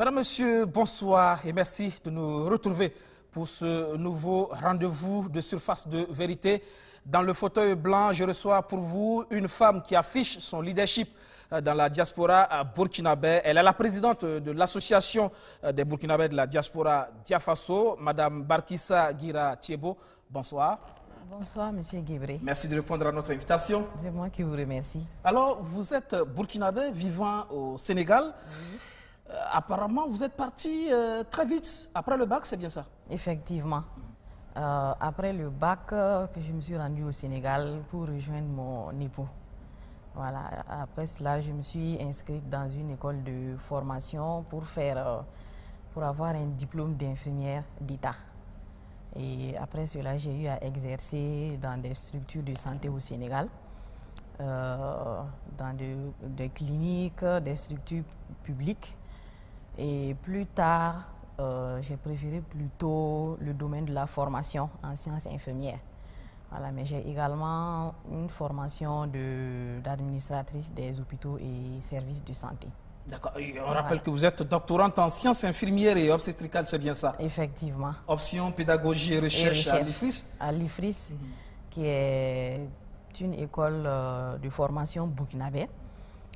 Madame, Monsieur, bonsoir et merci de nous retrouver pour ce nouveau rendez-vous de Surface de Vérité. Dans le fauteuil blanc, je reçois pour vous une femme qui affiche son leadership dans la diaspora burkinabé. Elle est la présidente de l'association des Burkinabés de la diaspora Diafaso, Madame Barkissa Gira Thiebo. Bonsoir. Bonsoir, Monsieur Guébré. Merci de répondre à notre invitation. C'est moi qui vous remercie. Alors, vous êtes burkinabé vivant au Sénégal. Oui. Apparemment, vous êtes parti très vite après le bac, c'est bien ça? Effectivement. Après le bac, je me suis rendue au Sénégal pour rejoindre mon époux. Voilà. Après cela, je me suis inscrite dans une école de formation pour avoir un diplôme d'infirmière d'État. Et après cela, j'ai eu à exercer dans des structures de santé au Sénégal, dans des cliniques, des structures publiques. Et plus tard, j'ai préféré plutôt le domaine de la formation en sciences infirmières. Voilà, mais j'ai également une formation d'administratrice des hôpitaux et services de santé. D'accord. On rappelle que vous êtes doctorante en sciences infirmières et obstétricales, c'est bien ça? Effectivement. Option pédagogie et recherche à l'IFRIS? À l'IFRIS, qui est une école de formation burkinabé.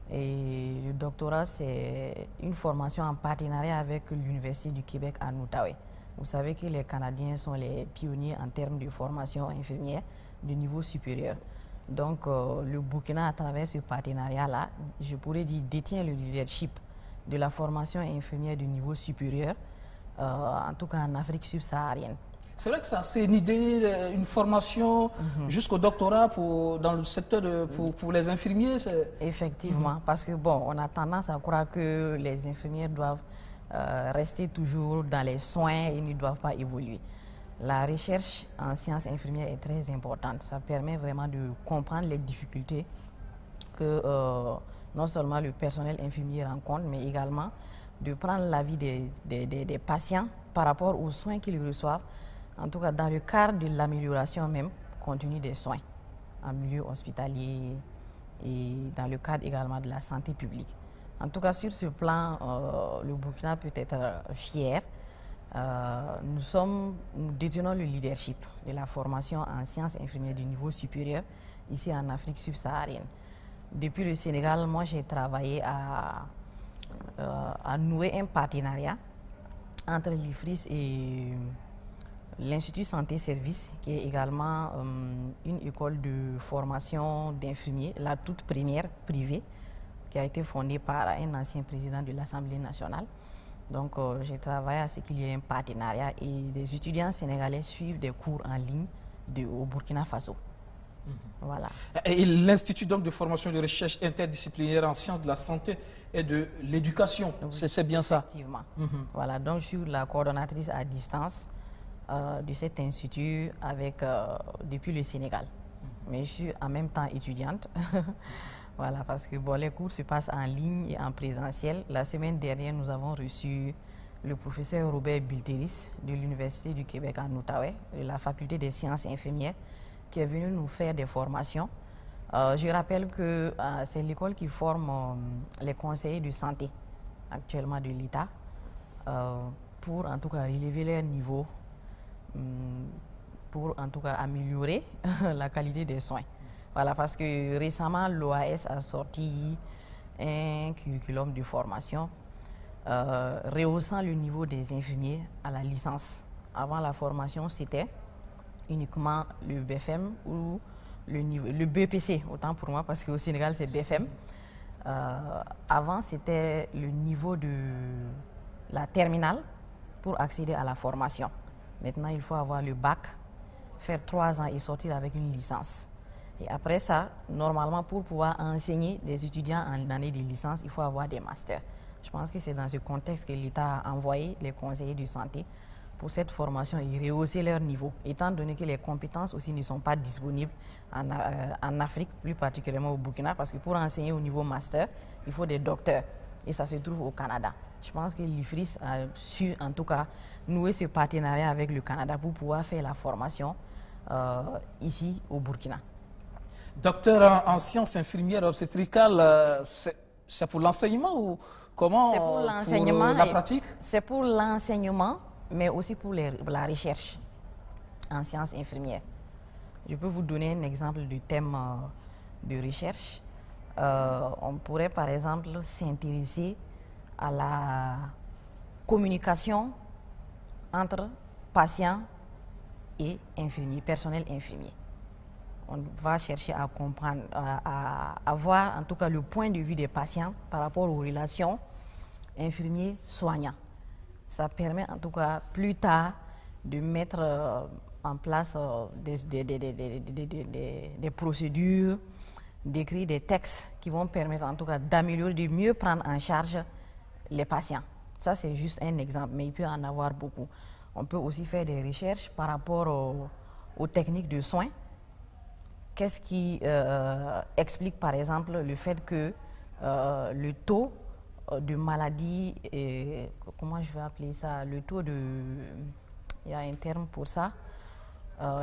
Et le doctorat, c'est une formation en partenariat avec l'Université du Québec à Outaouais. Vous savez que les Canadiens sont les pionniers en termes de formation infirmière de niveau supérieur. Donc, le Burkina, à travers ce partenariat-là, je pourrais dire, détient le leadership de la formation infirmière de niveau supérieur, en tout cas en Afrique subsaharienne. C'est vrai que ça, c'est une idée, une formation jusqu'au doctorat dans le secteur pour les infirmiers. Effectivement, parce que bon, on a tendance à croire que les infirmières doivent rester toujours dans les soins et ne doivent pas évoluer. La recherche en sciences infirmières est très importante. Ça permet vraiment de comprendre les difficultés que non seulement le personnel infirmier rencontre, mais également de prendre l'avis des patients par rapport aux soins qu'ils reçoivent, en tout cas dans le cadre de l'amélioration même continue des soins en milieu hospitalier et dans le cadre également de la santé publique. En tout cas, sur ce plan, le Burkina peut être fier. Nous détenons le leadership de la formation en sciences infirmières du niveau supérieur ici en Afrique subsaharienne. Depuis le Sénégal, moi j'ai travaillé à nouer un partenariat entre l'IFRIS et l'Institut Santé Service, qui est également une école de formation d'infirmiers, la toute première privée, qui a été fondée par un ancien président de l'Assemblée nationale. Donc, j'ai travaillé à ce qu'il y ait un partenariat et des étudiants sénégalais suivent des cours en ligne au Burkina Faso. Voilà. Et l'Institut donc de formation et de recherche interdisciplinaire en sciences de la santé et de l'éducation, c'est bien ça? Effectivement. Voilà, donc je suis la coordonnatrice à distance de cet institut depuis le Sénégal. Mais je suis en même temps étudiante. Voilà, parce que bon, les cours se passent en ligne et en présentiel. La semaine dernière, nous avons reçu le professeur Robert Bilteris de l'Université du Québec en Outaouais, de la faculté des sciences infirmières, qui est venu nous faire des formations. Je rappelle que c'est l'école qui forme les conseillers de santé actuellement de l'État pour en tout cas relever leur niveau, pour en tout cas améliorer la qualité des soins. Voilà, parce que récemment, l'OAS a sorti un curriculum de formation rehaussant le niveau des infirmiers à la licence. Avant la formation, c'était uniquement le BFM ou le BEPC, autant pour moi, parce qu'au Sénégal, c'est BFM. Avant, c'était le niveau de la terminale pour accéder à la formation. Maintenant, il faut avoir le bac, faire 3 ans et sortir avec une licence. Et après ça, normalement, pour pouvoir enseigner des étudiants en année de licence, il faut avoir des masters. Je pense que c'est dans ce contexte que l'État a envoyé les conseillers de santé pour cette formation et rehausser leur niveau, étant donné que les compétences aussi ne sont pas disponibles en Afrique, plus particulièrement au Burkina, parce que pour enseigner au niveau master, il faut des docteurs, et ça se trouve au Canada. Je pense que l'IFRIS a su, en tout cas, nouer ce partenariat avec le Canada pour pouvoir faire la formation ici au Burkina. Docteur en sciences infirmières obstétricales, c'est pour l'enseignement ou Comment C'est pour l'enseignement. la pratique? C'est pour l'enseignement, mais aussi pour la recherche en sciences infirmières. Je peux vous donner un exemple du thème de recherche. On pourrait par exemple s'intéresser à la communication entre patients et infirmiers, personnel infirmier. On va chercher à comprendre, à avoir en tout cas le point de vue des patients par rapport aux relations infirmiers-soignants. Ça permet en tout cas plus tard de mettre en place des procédures, d'écrire des textes qui vont permettre en tout cas d'améliorer, de mieux prendre en charge les patients. Ça c'est juste un exemple, mais il peut en avoir beaucoup. On peut aussi faire des recherches par rapport aux techniques de soins. Qu'est-ce qui explique par exemple le fait que le taux de maladie, comment je vais appeler ça, le taux de, il y a un terme pour ça,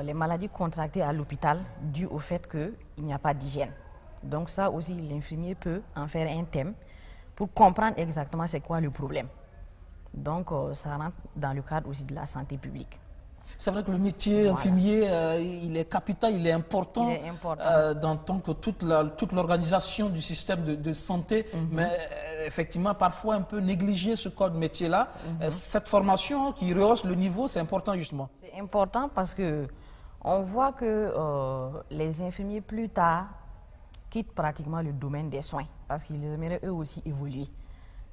les maladies contractées à l'hôpital dues au fait qu'il n'y a pas d'hygiène. Donc ça aussi, l'infirmier peut en faire un thème pour comprendre exactement c'est quoi le problème. Donc ça rentre dans le cadre aussi de la santé publique. C'est vrai que le métier infirmier, il est capital, il est important, dans toute l'organisation du système de santé, mais effectivement, parfois un peu négligé ce corps de métier-là. Cette formation qui rehausse le niveau, c'est important justement. C'est important parce que on voit que les infirmiers plus tard quittent pratiquement le domaine des soins parce qu'ils aimeraient eux aussi évoluer.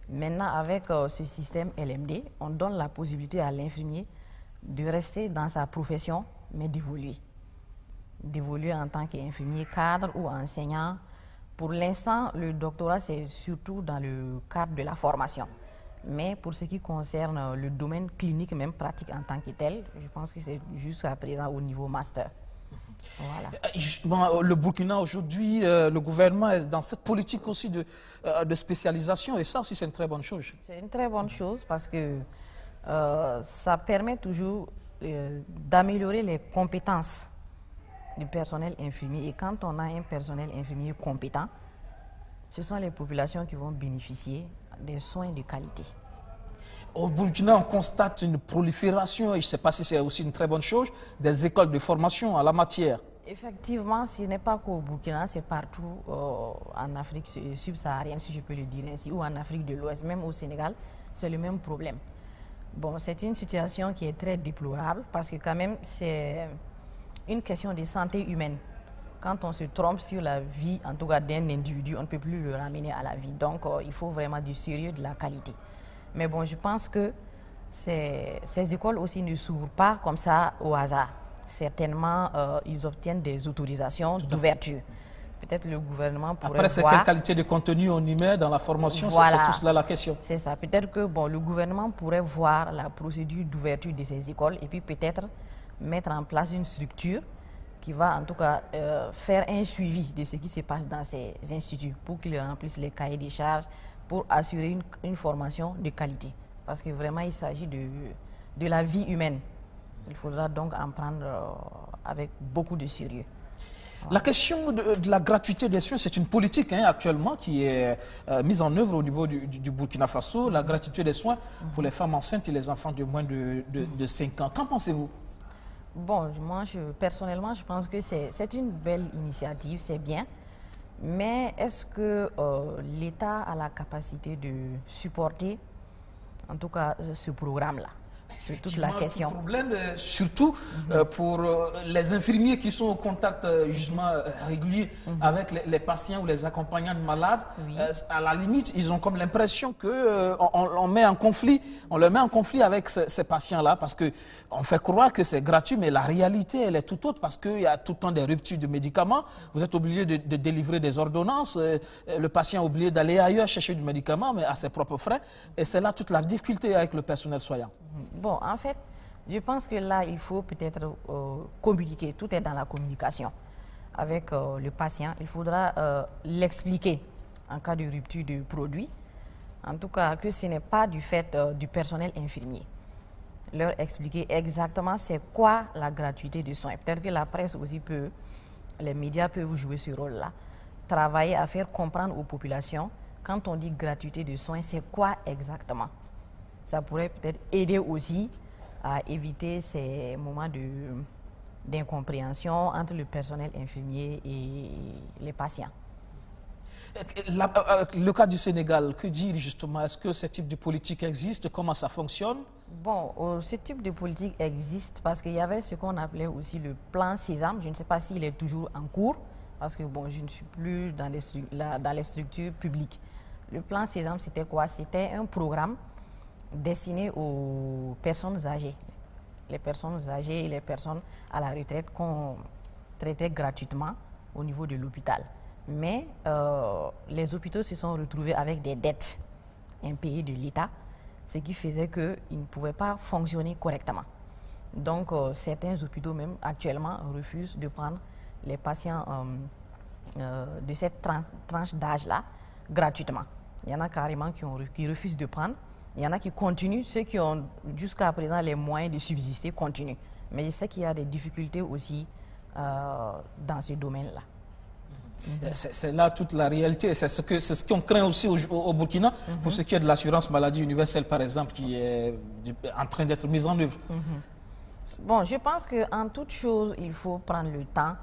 Maintenant, avec ce système LMD, on donne la possibilité à l'infirmier de rester dans sa profession, mais d'évoluer. D'évoluer en tant qu'infirmier cadre ou enseignant. Pour l'instant, le doctorat, c'est surtout dans le cadre de la formation. Mais pour ce qui concerne le domaine clinique, même pratique en tant que tel, je pense que c'est jusqu'à présent au niveau master. Voilà. Justement, le Burkina aujourd'hui, le gouvernement est dans cette politique aussi de spécialisation, et ça aussi c'est une très bonne chose. C'est une très bonne chose parce que ça permet toujours d'améliorer les compétences du personnel infirmier. Et quand on a un personnel infirmier compétent, ce sont les populations qui vont bénéficier des soins de qualité. Au Burkina, on constate une prolifération, et je ne sais pas si c'est aussi une très bonne chose, des écoles de formation en la matière. Effectivement, ce n'est pas qu'au Burkina, c'est partout en Afrique subsaharienne, si je peux le dire ainsi, ou en Afrique de l'Ouest, même au Sénégal, c'est le même problème. Bon, c'est une situation qui est très déplorable parce que quand même, c'est une question de santé humaine. Quand on se trompe sur la vie, en tout cas d'un individu, on ne peut plus le ramener à la vie. Donc, il faut vraiment du sérieux, de la qualité. Mais bon, je pense que ces écoles aussi ne s'ouvrent pas comme ça au hasard. Certainement, ils obtiennent des autorisations d'ouverture. Peut-être le gouvernement pourrait Après, c'est quelle qualité de contenu on y met dans la formation, voilà. C'est tout cela la question. C'est ça. Peut-être que bon, le gouvernement pourrait voir la procédure d'ouverture de ces écoles et puis peut-être mettre en place une structure qui va en tout cas faire un suivi de ce qui se passe dans ces instituts pour qu'ils remplissent les cahiers des charges pour assurer une formation de qualité. Parce que vraiment, il s'agit de la vie humaine. Il faudra donc en prendre avec beaucoup de sérieux. La question de la gratuité des soins, c'est une politique actuellement qui est mise en œuvre au niveau du Burkina Faso. La gratuité des soins pour les femmes enceintes et les enfants de moins de 5 ans. Qu'en pensez-vous? Bon, moi, personnellement, je pense que c'est une belle initiative, c'est bien. Mais est-ce que l'État a la capacité de supporter, en tout cas, ce programme-là? C'est toute la question. Le problème, surtout pour les infirmiers qui sont au contact justement régulier avec les patients ou les accompagnants de malades, à la limite, ils ont comme l'impression qu'on met en conflit, on les met en conflit avec ces patients-là parce qu'on fait croire que c'est gratuit, mais la réalité, elle est tout autre parce qu'il y a tout le temps des ruptures de médicaments. Vous êtes obligé de délivrer des ordonnances, le patient est obligé d'aller ailleurs chercher du médicament, mais à ses propres frais. Et c'est là toute la difficulté avec le personnel soignant. Bon, en fait, je pense que là, il faut peut-être communiquer. Tout est dans la communication avec le patient. Il faudra l'expliquer en cas de rupture de produit. En tout cas, que ce n'est pas du fait du personnel infirmier. Leur expliquer exactement c'est quoi la gratuité des soins. Peut-être que la presse aussi peut, les médias peuvent jouer ce rôle-là. Travailler à faire comprendre aux populations quand on dit gratuité de soins, c'est quoi exactement? Ça pourrait peut-être aider aussi à éviter ces moments d'incompréhension entre le personnel infirmier et les patients. Le cas du Sénégal, que dire justement? Est-ce que ce type de politique existe? Comment ça fonctionne? Bon, ce type de politique existe parce qu'il y avait ce qu'on appelait aussi le plan Sésame. Je ne sais pas s'il est toujours en cours parce que bon, je ne suis plus dans les structures publiques. Le plan Sésame, c'était quoi? C'était un programme destiné aux personnes âgées. Les personnes âgées et les personnes à la retraite qu'on traitait gratuitement au niveau de l'hôpital. Mais les hôpitaux se sont retrouvés avec des dettes impayées de l'État, ce qui faisait qu'ils ne pouvaient pas fonctionner correctement. Donc certains hôpitaux même actuellement refusent de prendre les patients de cette tranche d'âge-là gratuitement. Il y en a carrément qui refusent de prendre. Il y en a qui continuent, ceux qui ont jusqu'à présent les moyens de subsister continuent. Mais je sais qu'il y a des difficultés aussi dans ce domaine-là. C'est là toute la réalité. C'est ce qu'on craint aussi au Burkina, pour ce qui est de l'assurance maladie universelle, par exemple, qui est en train d'être mise en œuvre. Bon, je pense qu'en toute chose, il faut prendre le temps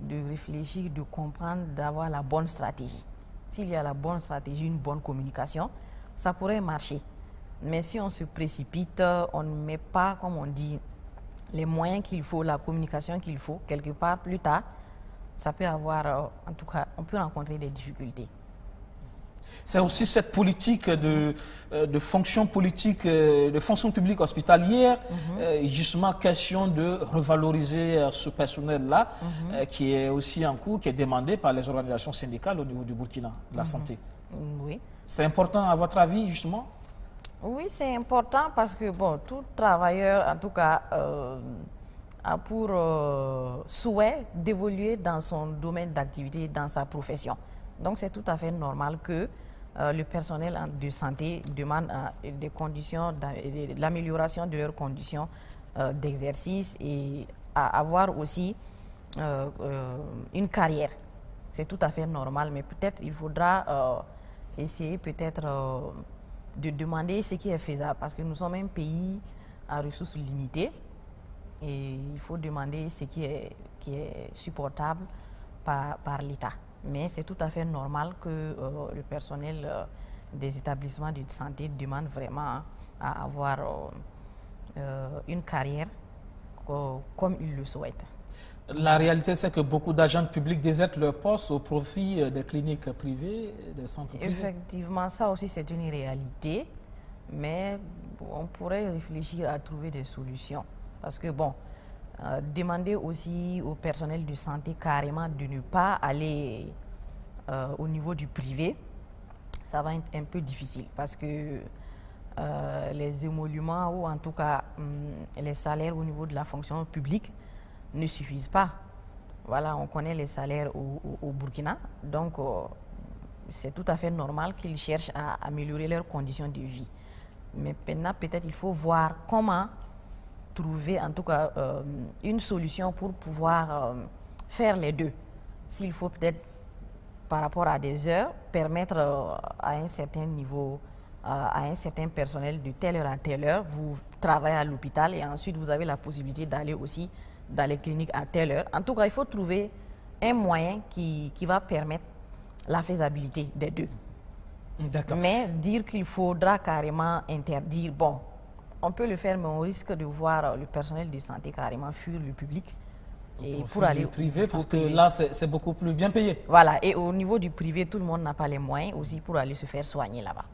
de réfléchir, de comprendre, d'avoir la bonne stratégie. S'il y a la bonne stratégie, une bonne communication, ça pourrait marcher. Mais si on se précipite, on ne met pas, comme on dit, les moyens qu'il faut, la communication qu'il faut, quelque part plus tard, ça peut avoir, en tout cas, on peut rencontrer des difficultés. C'est aussi cette politique de fonction politique, de fonction publique hospitalière, justement question de revaloriser ce personnel-là, qui est aussi en cours, qui est demandé par les organisations syndicales au niveau du Burkina, de la santé. Oui. C'est important à votre avis, justement? Oui, c'est important parce que, bon, tout travailleur, en tout cas, a pour souhait d'évoluer dans son domaine d'activité, dans sa profession. Donc, c'est tout à fait normal que le personnel de santé demande des conditions, l'amélioration de leurs conditions d'exercice et à avoir aussi une carrière. C'est tout à fait normal, mais peut-être il faudra essayer peut-être de demander ce qui est faisable parce que nous sommes un pays à ressources limitées. Et il faut demander ce qui est supportable par l'État. Mais c'est tout à fait normal que le personnel des établissements de santé demande vraiment à avoir une carrière comme il le souhaite. La réalité, c'est que beaucoup d'agents publics désertent leur poste au profit des cliniques privées, des centres privés. Effectivement, ça aussi c'est une réalité, mais on pourrait réfléchir à trouver des solutions. Parce que, bon, demander aussi au personnel de santé carrément de ne pas aller au niveau du privé, ça va être un peu difficile parce que les émoluments ou en tout cas les salaires au niveau de la fonction publique ne suffisent pas. Voilà, on connaît les salaires au Burkina, donc c'est tout à fait normal qu'ils cherchent à améliorer leurs conditions de vie. Mais maintenant, peut-être il faut voir comment trouver en tout cas une solution pour pouvoir faire les deux. S'il faut peut-être par rapport à des heures, permettre à un certain niveau, à un certain personnel de telle heure à telle heure, vous travaillez à l'hôpital et ensuite vous avez la possibilité d'aller aussi dans les cliniques à telle heure. En tout cas, il faut trouver un moyen qui va permettre la faisabilité des deux. Mais dire qu'il faudra carrément interdire, bon, on peut le faire, mais on risque de voir le personnel de santé carrément fuir le public. Et pour aller au privé, parce que là, c'est beaucoup plus bien payé. Voilà, et au niveau du privé, tout le monde n'a pas les moyens aussi pour aller se faire soigner là-bas.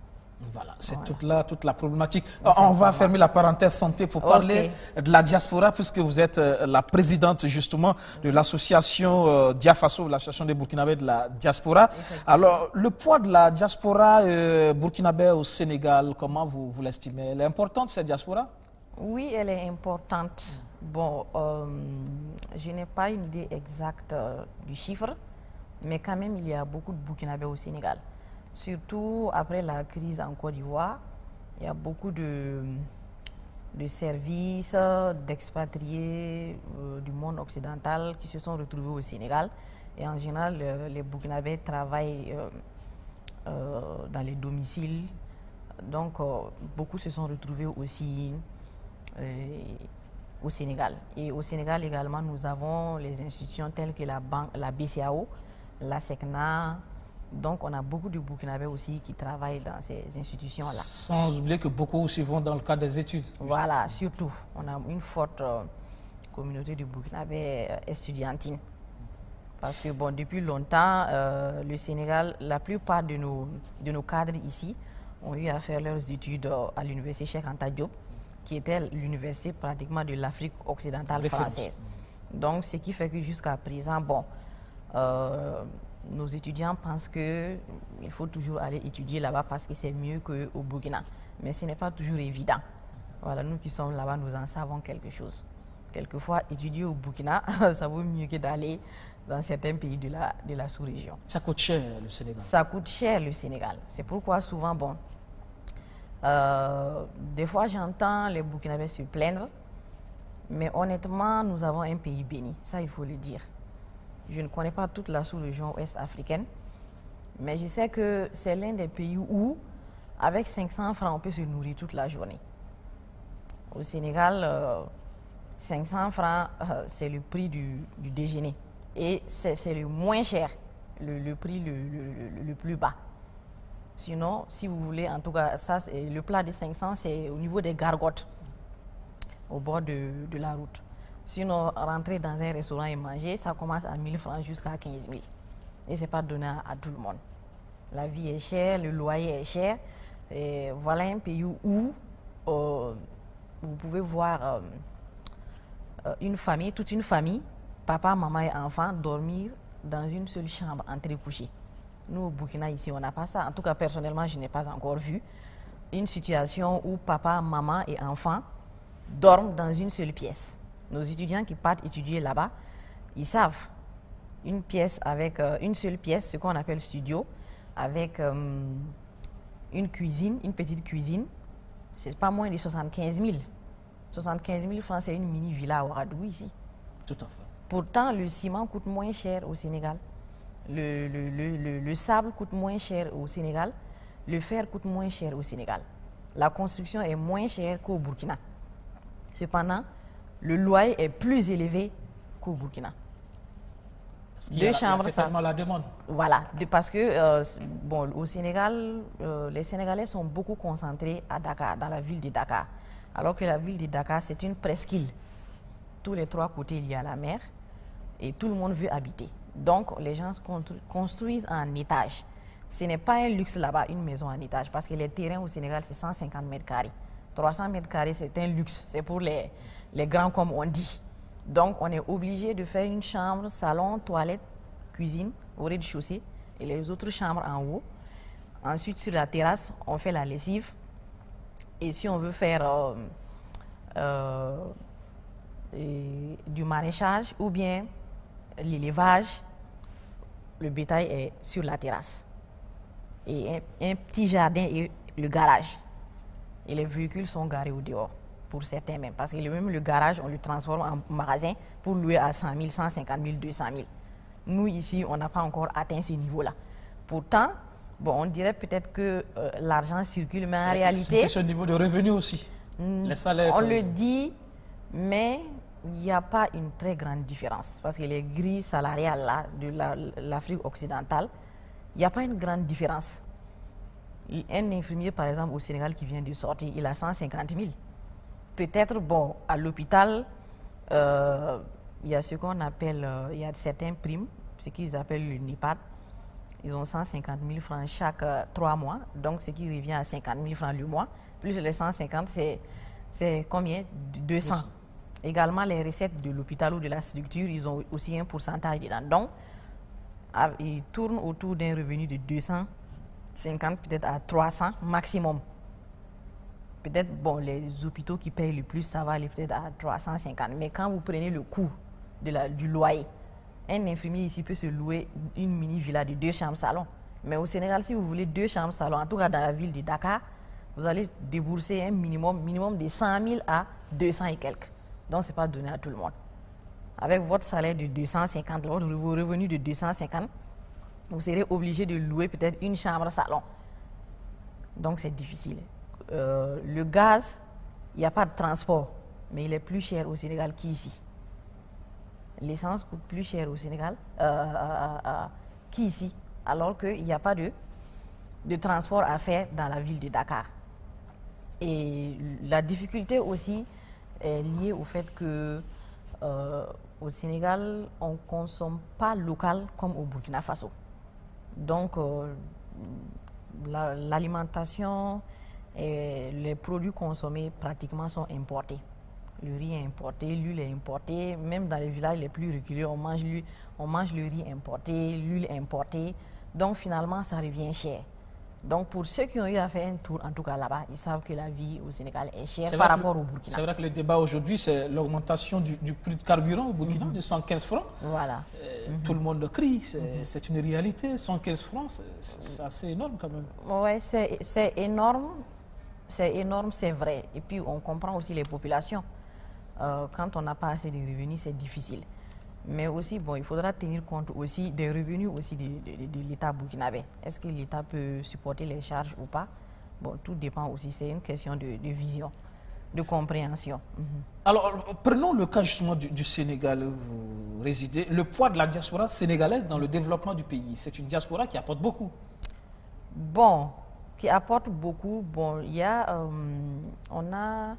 Voilà, c'est toute la problématique. On va fermer la parenthèse santé pour parler de la diaspora, puisque vous êtes la présidente justement de l'association Diafaso, l'association des Burkinabés de la diaspora. Alors, le poids de la diaspora burkinabé au Sénégal, comment vous l'estimez? Elle est importante, cette diaspora? Oui, elle est importante. Bon, je n'ai pas une idée exacte du chiffre, mais quand même, il y a beaucoup de Burkinabés au Sénégal. Surtout après la crise en Côte d'Ivoire, il y a beaucoup de services, d'expatriés du monde occidental qui se sont retrouvés au Sénégal. Et en général, les Burkinabés travaillent dans les domiciles. Donc, beaucoup se sont retrouvés aussi au Sénégal. Et au Sénégal également, nous avons les institutions telles que la BCAO, la SECNA. Donc, on a beaucoup de Burkinabés aussi qui travaillent dans ces institutions-là. Sans oublier que beaucoup aussi vont dans le cadre des études. Voilà, surtout. On a une forte communauté de Burkinabés estudiantine. Parce que, bon, depuis longtemps, le Sénégal, la plupart de nos cadres ici ont eu à faire leurs études à l'université Cheikh Anta Diop, qui était l'université pratiquement de l'Afrique occidentale française. Donc, ce qui fait que jusqu'à présent, bon, nos étudiants pensent qu'il faut toujours aller étudier là-bas parce que c'est mieux qu'au Burkina. Mais ce n'est pas toujours évident. Voilà, nous qui sommes là-bas, nous en savons quelque chose. Quelquefois, étudier au Burkina, ça vaut mieux que d'aller dans certains pays de la sous-région. Ça coûte cher, le Sénégal. Ça coûte cher, le Sénégal. C'est pourquoi souvent, bon, des fois j'entends les Burkinabés se plaindre, mais honnêtement, nous avons un pays béni, ça il faut le dire. Je ne connais pas toute la sous-région ouest africaine, mais je sais que c'est l'un des pays où, avec 500 francs, on peut se nourrir toute la journée. Au Sénégal, 500 francs, c'est le prix du déjeuner. Et c'est le moins cher, le prix le plus bas. Sinon, si vous voulez, en tout cas, ça, le plat de 500, c'est au niveau des gargotes, au bord de la route. Sinon, rentrer dans un restaurant et manger, ça commence à 1000 francs jusqu'à 15 000. Et ce n'est pas donné à tout le monde. La vie est chère, le loyer est cher. Et voilà un pays où vous pouvez voir toute une famille, papa, maman et enfants, dormir dans une seule chambre entrecouchée. Nous, au Burkina, ici, on n'a pas ça. En tout cas, personnellement, je n'ai pas encore vu une situation où papa, maman et enfants dorment dans une seule pièce. Nos étudiants qui partent étudier là-bas, ils savent. Une pièce avec une seule pièce, ce qu'on appelle studio, avec une cuisine, une petite cuisine, c'est pas moins de 75 000. 75 000 francs, c'est une mini-villa à Ouagadougou ici. Tout à fait. Pourtant, le ciment coûte moins cher au Sénégal. Le sable coûte moins cher au Sénégal. Le fer coûte moins cher au Sénégal. La construction est moins chère qu'au Burkina. Cependant, le loyer est plus élevé qu'au Burkina. Deux chambres, c'est tellement la demande. Voilà, parce que bon, au Sénégal, les Sénégalais sont beaucoup concentrés à Dakar, dans la ville de Dakar. Alors que la ville de Dakar, c'est une presqu'île. Tous les trois côtés, il y a la mer et tout le monde veut habiter. Donc, les gens construisent en étage. Ce n'est pas un luxe là-bas, une maison en étage, parce que les terrains au Sénégal, c'est 150 mètres carrés. 300 mètres carrés, c'est un luxe. C'est pour les grands, comme on dit. Donc, on est obligé de faire une chambre, salon, toilette, cuisine au rez-de-chaussée et les autres chambres en haut. Ensuite, sur la terrasse, on fait la lessive. Et si on veut faire du maraîchage ou bien l'élevage, le bétail est sur la terrasse. Et un petit jardin et le garage. Et les véhicules sont garés au dehors, pour certains même. Parce que même le garage, on le transforme en magasin pour louer à 100 000, 150 000, 200 000. Nous, ici, on n'a pas encore atteint ce niveau-là. Pourtant, bon, on dirait peut-être que l'argent circule, mais en réalité... C'est un niveau de revenu aussi. Les salaires... On le dit, mais il n'y a pas une très grande différence. Parce que les grilles salariales là, de l'Afrique occidentale, il n'y a pas une grande différence. Un infirmier, par exemple, au Sénégal qui vient de sortir, il a 150 000. Peut-être, bon, à l'hôpital, il y a ce qu'on appelle, il y a certains primes, ce qu'ils appellent le NEPAD. Ils ont 150 000 francs chaque 3 mois, donc ce qui revient à 50 000 francs le mois. Plus les 150, c'est combien? 200. Également, les recettes de l'hôpital ou de la structure, ils ont aussi un pourcentage dedans. Donc, ils tournent autour d'un revenu de 250, peut-être à 300 maximum. Peut-être, bon, les hôpitaux qui payent le plus, ça va aller peut-être à 350. Mais quand vous prenez le coût du loyer, un infirmier ici peut se louer une mini-villa de 2 chambres salon. Mais au Sénégal, si vous voulez 2 chambres salon, en tout cas dans la ville de Dakar, vous allez débourser un minimum de 100 000 à 200 et quelques. Donc, ce n'est pas donné à tout le monde. Avec votre salaire de 250, vos revenus de 250, vous serez obligé de louer peut-être une chambre salon. Donc c'est difficile. Le gaz, il n'y a pas de transport, mais il est plus cher au Sénégal qu'ici. L'essence coûte plus cher au Sénégal qu'ici, alors qu'il n'y a pas de transport à faire dans la ville de Dakar. Et la difficulté aussi est liée au fait que au Sénégal, on ne consomme pas local comme au Burkina Faso. Donc, l'alimentation et les produits consommés pratiquement sont importés. Le riz est importé, l'huile est importée. Même dans les villages les plus reculés, on mange le riz importé, l'huile importée. Donc, finalement, ça revient cher. Donc, pour ceux qui ont eu à faire un tour, en tout cas là-bas, ils savent que la vie au Sénégal est chère par rapport au Burkina. C'est vrai que le débat aujourd'hui, c'est l'augmentation du prix de carburant au Burkina de 115 francs. Voilà. Tout le monde le crie, c'est une réalité. 115 francs, c'est assez énorme quand même. Oui, c'est énorme. C'est énorme, c'est vrai. Et puis, on comprend aussi les populations. Quand on n'a pas assez de revenus, c'est difficile. Mais aussi, bon, il faudra tenir compte aussi des revenus aussi de l'État burkinabé. Est-ce que l'État peut supporter les charges ou pas? Bon, tout dépend aussi, c'est une question de vision, de compréhension. Alors, prenons le cas justement du Sénégal où vous résidez. Le poids de la diaspora sénégalaise dans le développement du pays, c'est une diaspora qui apporte beaucoup. Bon, qui apporte beaucoup. Bon, il y a, on a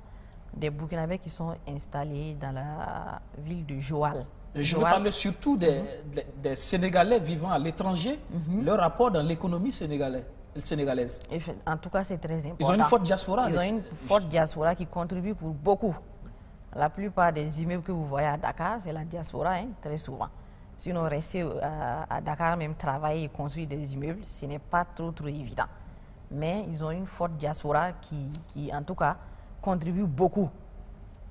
des Burkinabés qui sont installés dans la ville de Joal. Je veux parler surtout des Sénégalais vivant à l'étranger, leur rapport dans l'économie sénégalaise. Et en tout cas, c'est très important. Ils ont une forte diaspora. Ils ont une forte diaspora qui contribue pour beaucoup. La plupart des immeubles que vous voyez à Dakar, c'est la diaspora, hein, très souvent. Sinon, rester à Dakar, même travailler et construire des immeubles, ce n'est pas trop évident. Mais ils ont une forte diaspora qui en tout cas, contribue beaucoup.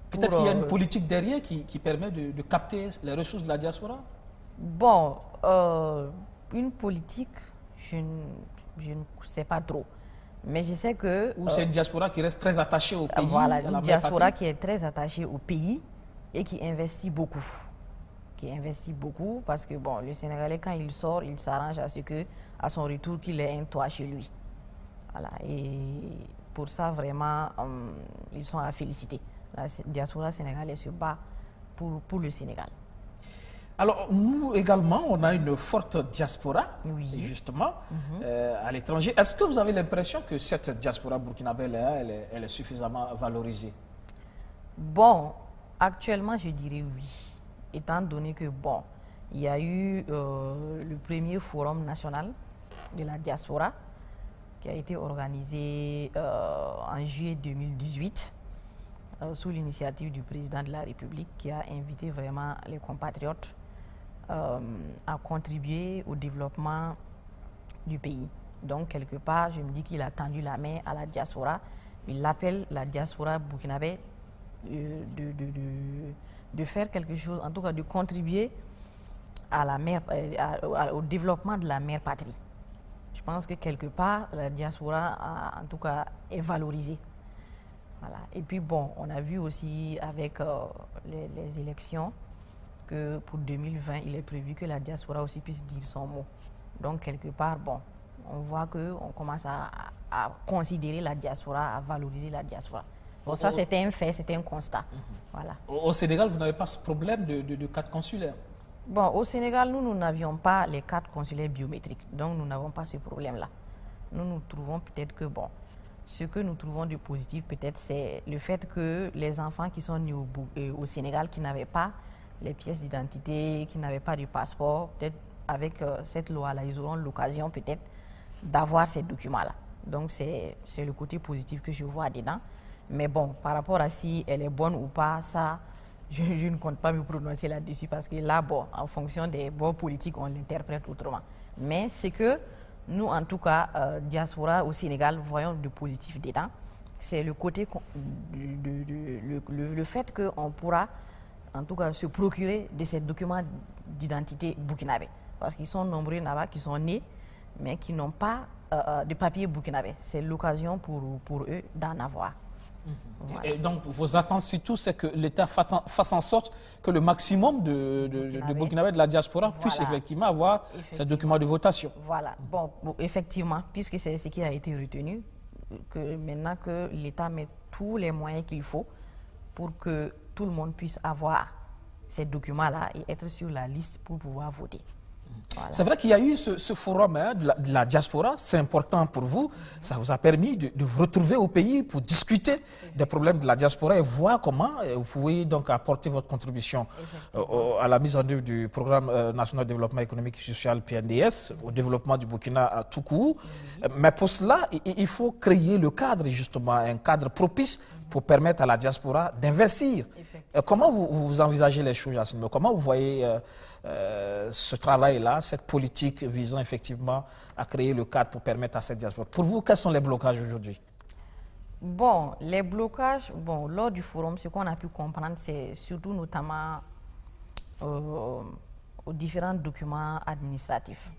Peut-être qu'il y a une politique derrière qui permet de capter les ressources de la diaspora? Bon, une politique, je ne sais pas trop. Mais je sais que... Ou c'est une diaspora qui reste très attachée au pays? Voilà, une diaspora qui est très attachée au pays et qui investit beaucoup. Qui investit beaucoup parce que, bon, le Sénégalais, quand il sort, il s'arrange à ce que, à son retour, qu'il ait un toit chez lui. Voilà, et pour ça, vraiment, ils sont à féliciter. La diaspora sénégalaise se bat pour le Sénégal. Alors, nous également, on a une forte diaspora, oui, justement, à l'étranger. Est-ce que vous avez l'impression que cette diaspora burkinabé, elle est suffisamment valorisée? Bon, actuellement, je dirais oui. Étant donné que, bon, il y a eu le premier forum national de la diaspora qui a été organisé en juillet 2018. Sous l'initiative du président de la République qui a invité vraiment les compatriotes à contribuer au développement du pays. Donc, quelque part, je me dis qu'il a tendu la main à la diaspora. Il appelle la diaspora burkinabé de faire quelque chose, en tout cas de contribuer à au développement de la mère patrie. Je pense que quelque part, la diaspora, en tout cas, est valorisée. Voilà. Et puis bon, on a vu aussi avec les élections que pour 2020, il est prévu que la diaspora aussi puisse dire son mot. Donc quelque part, bon, on voit qu'on commence à considérer la diaspora, à valoriser la diaspora. Bon, ça c'était un fait, c'était un constat. Voilà. Au Sénégal, vous n'avez pas ce problème de carte consulaire? Bon, au Sénégal, nous n'avions pas les cartes consulaires biométriques. Donc nous n'avons pas ce problème-là. Nous trouvons peut-être que, bon, ce que nous trouvons de positif, peut-être, c'est le fait que les enfants qui sont nés au Sénégal, qui n'avaient pas les pièces d'identité, qui n'avaient pas de passeport, peut-être avec cette loi-là, ils auront l'occasion peut-être d'avoir ces documents-là. Donc, c'est le côté positif que je vois dedans. Mais bon, par rapport à si elle est bonne ou pas, ça, je ne compte pas me prononcer là-dessus parce que là, bon, en fonction des bords politiques, on l'interprète autrement. Mais c'est que nous, en tout cas, diaspora au Sénégal, voyons de positif dedans. C'est le côté, le fait qu'on pourra, en tout cas, se procurer de ces documents d'identité burkinabé. Parce qu'ils sont nombreux là-bas, qui sont nés, mais qui n'ont pas de papier burkinabé. C'est l'occasion pour eux d'en avoir. Voilà. Et donc, vos attentes surtout, c'est que l'État fasse en sorte que le maximum de Burkinabés de la diaspora puisse effectivement avoir ces documents de votation. Voilà. Bon, effectivement, puisque c'est ce qui a été retenu, que maintenant que l'État met tous les moyens qu'il faut pour que tout le monde puisse avoir ces documents-là et être sur la liste pour pouvoir voter. Voilà. C'est vrai qu'il y a eu ce forum de la diaspora, c'est important pour vous. Ça vous a permis de vous retrouver au pays pour discuter des problèmes de la diaspora et voir comment vous pouvez donc apporter votre contribution à la mise en œuvre du programme national de développement économique et social PNDS, au développement du Burkina tout court. Mais pour cela, il faut créer le cadre, justement, un cadre propice pour permettre à la diaspora d'investir. Comment vous envisagez les choses à ce niveau? Comment vous voyez ce travail-là, cette politique visant effectivement à créer le cadre pour permettre à cette diaspora? Pour vous, quels sont les blocages aujourd'hui? Bon, les blocages, bon, lors du forum, ce qu'on a pu comprendre, c'est surtout notamment aux différents documents administratifs.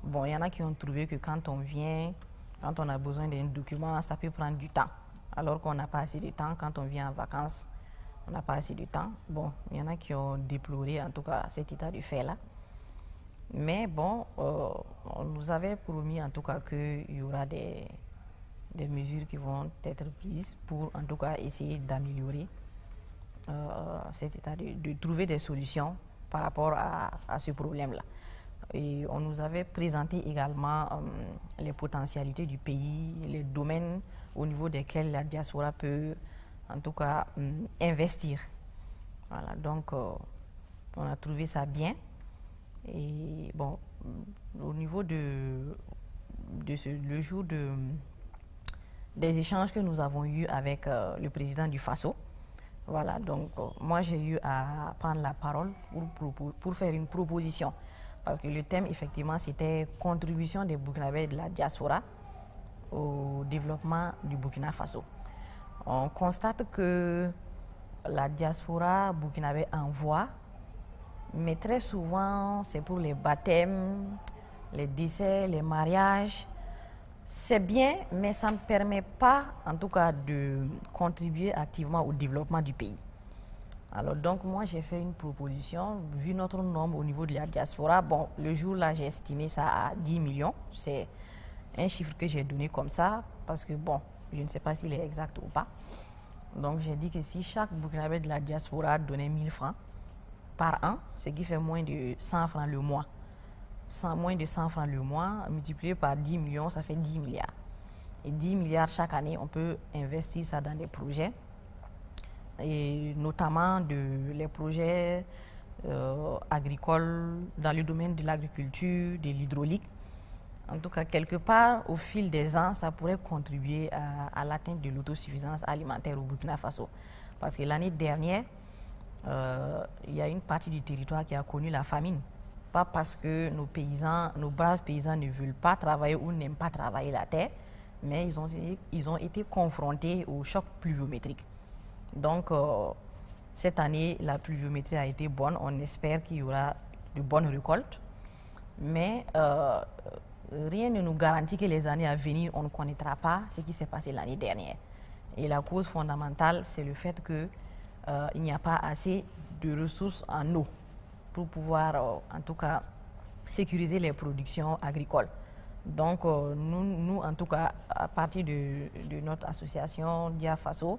Bon, il y en a qui ont trouvé que quand on vient, quand on a besoin d'un document, ça peut prendre du temps. Alors qu'on n'a pas assez de temps, quand on vient en vacances, on n'a pas assez de temps. Bon, il y en a qui ont déploré en tout cas cet état de fait-là. Mais bon, on nous avait promis en tout cas qu'il y aura des mesures qui vont être prises pour en tout cas essayer d'améliorer cet état, de trouver des solutions par rapport à ce problème-là. Et on nous avait présenté également les potentialités du pays, les domaines au niveau desquels la diaspora peut en tout cas investir. Voilà, donc on a trouvé ça bien. Et bon, au niveau le jour des échanges que nous avons eus avec le président du FASO, voilà, donc moi j'ai eu à prendre la parole pour faire une proposition. Parce que le thème, effectivement, c'était contribution des Burkinabés de la diaspora au développement du Burkina Faso. On constate que la diaspora burkinabé envoie, mais très souvent, c'est pour les baptêmes, les décès, les mariages. C'est bien, mais ça ne permet pas, en tout cas, de contribuer activement au développement du pays. Alors donc moi j'ai fait une proposition, vu notre nombre au niveau de la diaspora, bon le jour là j'ai estimé ça à 10 millions, c'est un chiffre que j'ai donné comme ça, parce que bon, je ne sais pas s'il est exact ou pas. Donc j'ai dit que si chaque Burkinabé de la diaspora donnait 1000 francs par an, ce qui fait moins de 100 francs le mois, moins de 100 francs le mois, multiplié par 10 millions, ça fait 10 milliards. Et 10 milliards chaque année, on peut investir ça dans des projets, et notamment les projets agricoles dans le domaine de l'agriculture, de l'hydraulique. En tout cas, quelque part, au fil des ans, ça pourrait contribuer à l'atteinte de l'autosuffisance alimentaire au Burkina Faso. Parce que l'année dernière, il y a une partie du territoire qui a connu la famine. Pas parce que nos braves paysans ne veulent pas travailler ou n'aiment pas travailler la terre, mais ils ont été confrontés au choc pluviométrique. Donc, cette année, la pluviométrie a été bonne. On espère qu'il y aura de bonnes récoltes. Mais rien ne nous garantit que les années à venir, on ne connaîtra pas ce qui s'est passé l'année dernière. Et la cause fondamentale, c'est le fait qu'il n'y a pas assez de ressources en eau pour pouvoir, en tout cas, sécuriser les productions agricoles. Donc, nous, en tout cas, à partir de notre association Dia Faso,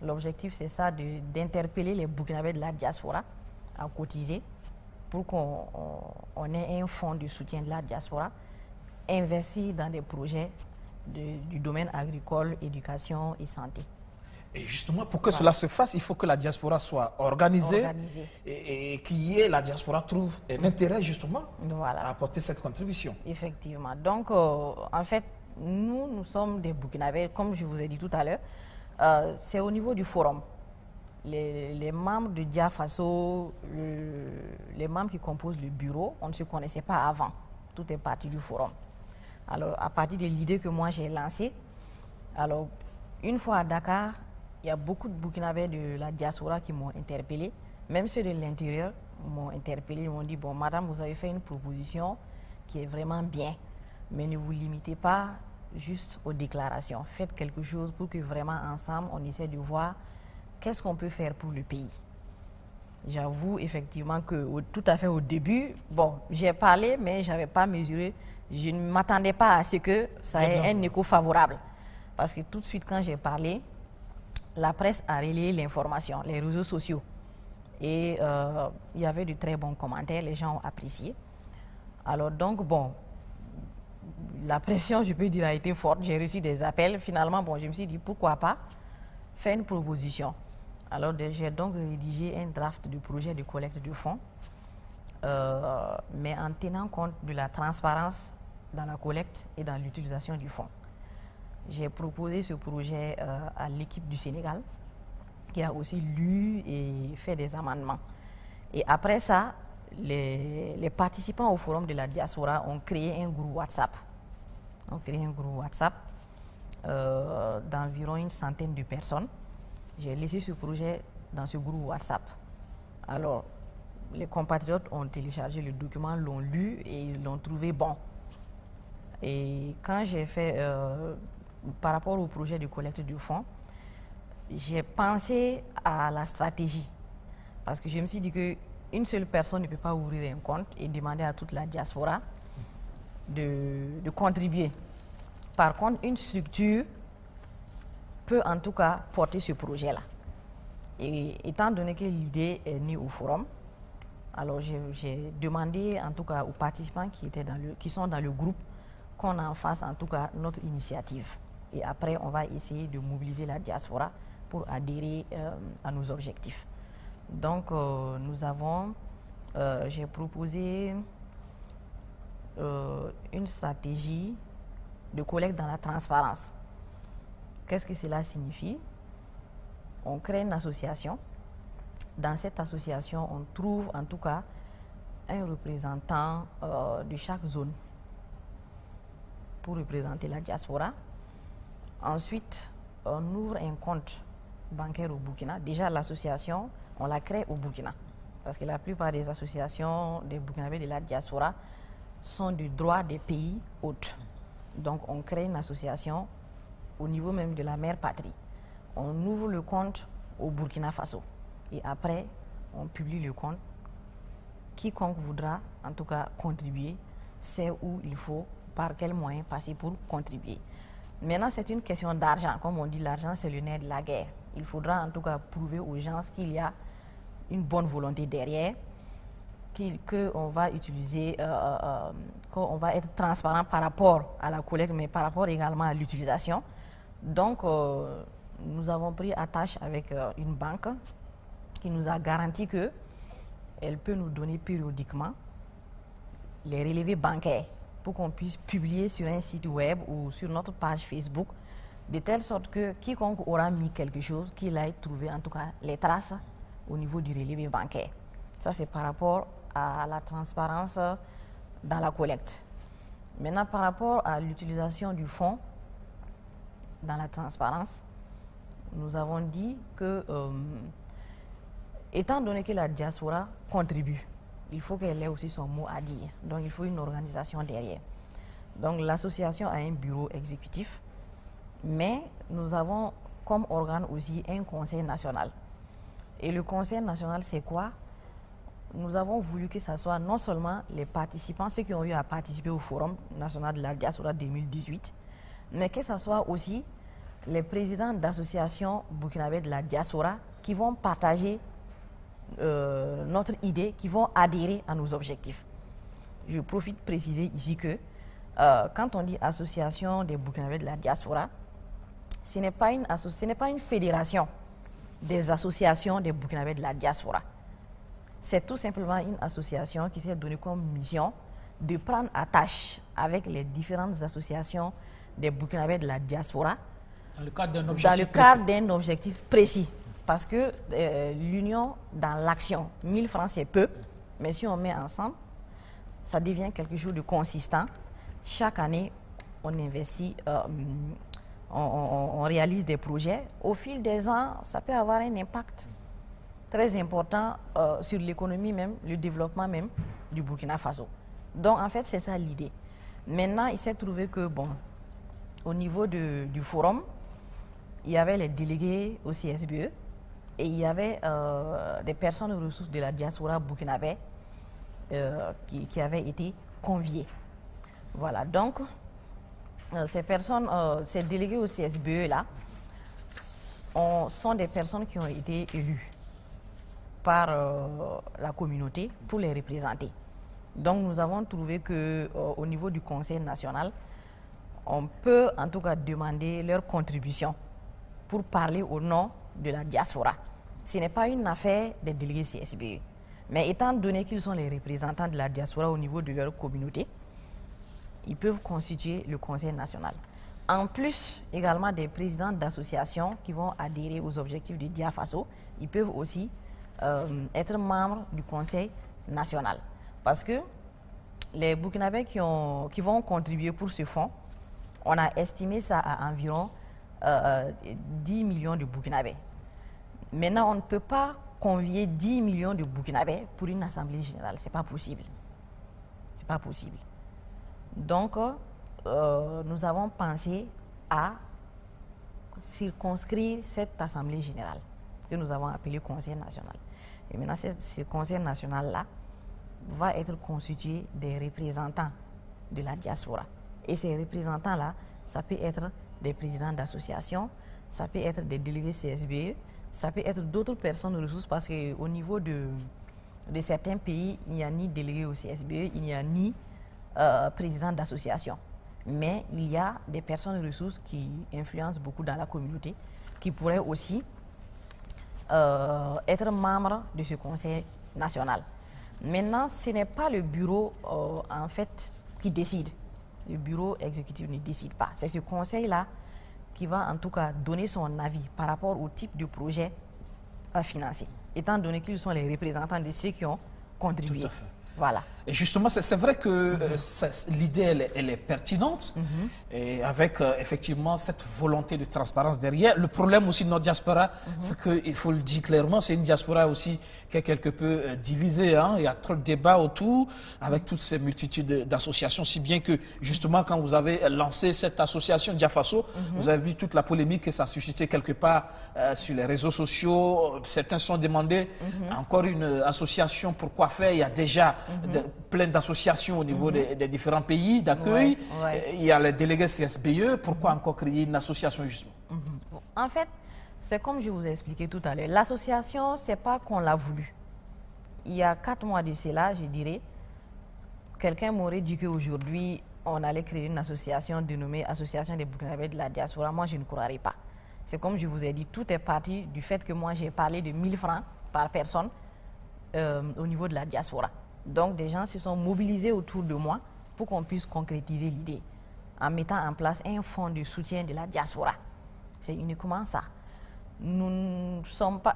l'objectif, c'est ça, d'interpeller les Burkinabés de la diaspora à cotiser pour qu'on ait un fonds de soutien de la diaspora, investir dans des projets du domaine agricole, éducation et santé. Et justement, pour que cela se fasse, il faut que la diaspora soit organisée. Et la diaspora trouve un intérêt justement à apporter cette contribution. Effectivement. Donc, en fait, nous sommes des Burkinabés, comme je vous ai dit tout à l'heure. C'est au niveau du forum. Les membres de Dia Faso, les membres qui composent le bureau, on ne se connaissait pas avant. Tout est parti du forum. Alors, à partir de l'idée que moi j'ai lancée, alors, une fois à Dakar, il y a beaucoup de Burkinabés de la diaspora qui m'ont interpellé. Même ceux de l'intérieur m'ont interpellé, ils m'ont dit, bon, madame, vous avez fait une proposition qui est vraiment bien, mais ne vous limitez pas juste aux déclarations. Faites quelque chose pour que vraiment ensemble, on essaie de voir qu'est-ce qu'on peut faire pour le pays. J'avoue effectivement que tout à fait au début, bon, j'ai parlé, mais je n'avais pas mesuré, je ne m'attendais pas à ce que ça ait un écho favorable. Parce que tout de suite, quand j'ai parlé, la presse a relayé l'information, les réseaux sociaux. Et il y avait de très bons commentaires, les gens ont apprécié. Alors donc, bon, la pression, je peux dire, a été forte. J'ai reçu des appels. Finalement, bon, je me suis dit, pourquoi pas faire une proposition. Alors, j'ai donc rédigé un draft de projet de collecte de fonds, mais en tenant compte de la transparence dans la collecte et dans l'utilisation du fonds. J'ai proposé ce projet à l'équipe du Sénégal, qui a aussi lu et fait des amendements. Et après ça, les participants au forum de la diaspora ont créé un groupe WhatsApp. D'environ une centaine de personnes. J'ai laissé ce projet dans ce groupe WhatsApp. Alors, les compatriotes ont téléchargé le document, l'ont lu et l'ont trouvé bon. Et quand j'ai fait, par rapport au projet de collecte de fonds, j'ai pensé à la stratégie. Parce que je me suis dit qu'une seule personne ne peut pas ouvrir un compte et demander à toute la diaspora de contribuer. Par contre, une structure peut en tout cas porter ce projet-là. Et étant donné que l'idée est née au forum, alors j'ai demandé en tout cas aux participants qui sont dans le groupe qu'on en fasse en tout cas notre initiative. Et après, on va essayer de mobiliser la diaspora pour adhérer à nos objectifs. Donc, j'ai proposé une stratégie de collecte dans la transparence. Qu'est-ce que cela signifie? On crée une association. Dans cette association, on trouve en tout cas un représentant de chaque zone pour représenter la diaspora. Ensuite, on ouvre un compte bancaire au Burkina. Déjà, l'association, on la crée au Burkina. Parce que la plupart des associations des Burkinabés de la diaspora sont du droit des pays hôtes. Donc, on crée une association au niveau même de la mère patrie. On ouvre le compte au Burkina Faso. Et après, on publie le compte. Quiconque voudra, en tout cas, contribuer, sait où il faut, par quel moyen passer pour contribuer. Maintenant, c'est une question d'argent. Comme on dit, l'argent, c'est le nerf de la guerre. Il faudra en tout cas prouver aux gens qu'il y a une bonne volonté derrière, qu'on va utiliser, qu'on va être transparent par rapport à la collecte, mais par rapport également à l'utilisation. Donc, nous avons pris attache avec une banque qui nous a garanti qu'elle peut nous donner périodiquement les relevés bancaires pour qu'on puisse publier sur un site web ou sur notre page Facebook, de telle sorte que quiconque aura mis quelque chose, qu'il aille trouver en tout cas les traces au niveau du relevé bancaire. Ça, c'est par rapport à la transparence dans la collecte. Maintenant, par rapport à l'utilisation du fonds dans la transparence, nous avons dit que, étant donné que la diaspora contribue, il faut qu'elle ait aussi son mot à dire. Donc, il faut une organisation derrière. Donc, l'association a un bureau exécutif, mais nous avons comme organe aussi un conseil national. Et le conseil national, c'est quoi? Nous avons voulu que ce soit non seulement les participants, ceux qui ont eu à participer au Forum national de la diaspora 2018, mais que ce soit aussi les présidents d'associations burkinabées de la diaspora qui vont partager notre idée, qui vont adhérer à nos objectifs. Je profite de préciser ici que quand on dit association des burkinabés de la diaspora, ce n'est pas une fédération des associations des burkinabés de la diaspora. C'est tout simplement une association qui s'est donnée comme mission de prendre attache avec les différentes associations des burkinabés de la diaspora dans le cadre d'un objectif précis. Parce que l'union dans l'action, 1000 francs c'est peu, mais si on met ensemble, ça devient quelque chose de consistant. Chaque année, on investit, on réalise des projets. Au fil des ans, ça peut avoir un impact très important sur l'économie même, le développement même du Burkina Faso. Donc en fait, c'est ça l'idée. Maintenant, il s'est trouvé que, bon, au niveau du forum, il y avait les délégués au CSBE et il y avait des personnes ressources de la diaspora burkinabé qui avaient été conviées. Voilà, donc ces délégués au CSBE-là sont des personnes qui ont été élues par la communauté pour les représenter. Donc nous avons trouvé qu'au niveau du Conseil national, on peut en tout cas demander leur contribution pour parler au nom de la diaspora. Ce n'est pas une affaire des délégués CSBE. Mais étant donné qu'ils sont les représentants de la diaspora au niveau de leur communauté, ils peuvent constituer le Conseil national. En plus également des présidents d'associations qui vont adhérer aux objectifs de Diafaso, ils peuvent aussi être membres du Conseil national. Parce que les Burkinabés qui vont contribuer pour ce fonds, on a estimé ça à environ 10 millions de Burkinabés. Maintenant, on ne peut pas convier 10 millions de Burkinabés pour une assemblée générale. Ce n'est pas possible. C'est pas possible. Donc, nous avons pensé à circonscrire cette assemblée générale que nous avons appelée Conseil national. Et maintenant, ce Conseil national-là va être constitué des représentants de la diaspora. Et ces représentants-là, ça peut être des présidents d'associations, ça peut être des délégués CSBE, ça peut être d'autres personnes de ressources parce qu'au niveau de certains pays, il n'y a ni délégué au CSBE, il n'y a ni président d'association. Mais il y a des personnes de ressources qui influencent beaucoup dans la communauté, qui pourraient aussi être membres de ce conseil national. Maintenant, ce n'est pas le bureau en fait qui décide. Le bureau exécutif ne décide pas. C'est ce conseil-là qui va en tout cas donner son avis par rapport au type de projet à financer, étant donné qu'ils sont les représentants de ceux qui ont contribué. Tout à fait. Voilà. Et justement, c'est vrai que l'idée, elle est pertinente, et avec effectivement cette volonté de transparence derrière. Le problème aussi de notre diaspora, c'est qu'il faut le dire clairement, c'est une diaspora aussi qui est quelque peu divisée. Hein. Il y a trop de débats autour, avec toutes ces multitudes d'associations, si bien que justement, quand vous avez lancé cette association Diafaso, vous avez vu toute la polémique que ça a suscité quelque part sur les réseaux sociaux. Certains se sont demandé encore une association, pourquoi faire? Il y a déjà plein d'associations au niveau des différents pays d'accueil. Il y a les délégués CSBE. Pourquoi encore créer une association justement? En fait, c'est comme je vous ai expliqué tout à l'heure. L'association, ce n'est pas qu'on l'a voulu. Il y a 4 mois de cela, je dirais, quelqu'un m'aurait dit qu'aujourd'hui, on allait créer une association dénommée Association des Burkinabés de la diaspora. Moi, je ne croirais pas. C'est comme je vous ai dit, tout est parti du fait que moi, j'ai parlé de 1000 francs par personne au niveau de la diaspora. Donc, des gens se sont mobilisés autour de moi pour qu'on puisse concrétiser l'idée en mettant en place un fonds de soutien de la diaspora. C'est uniquement ça.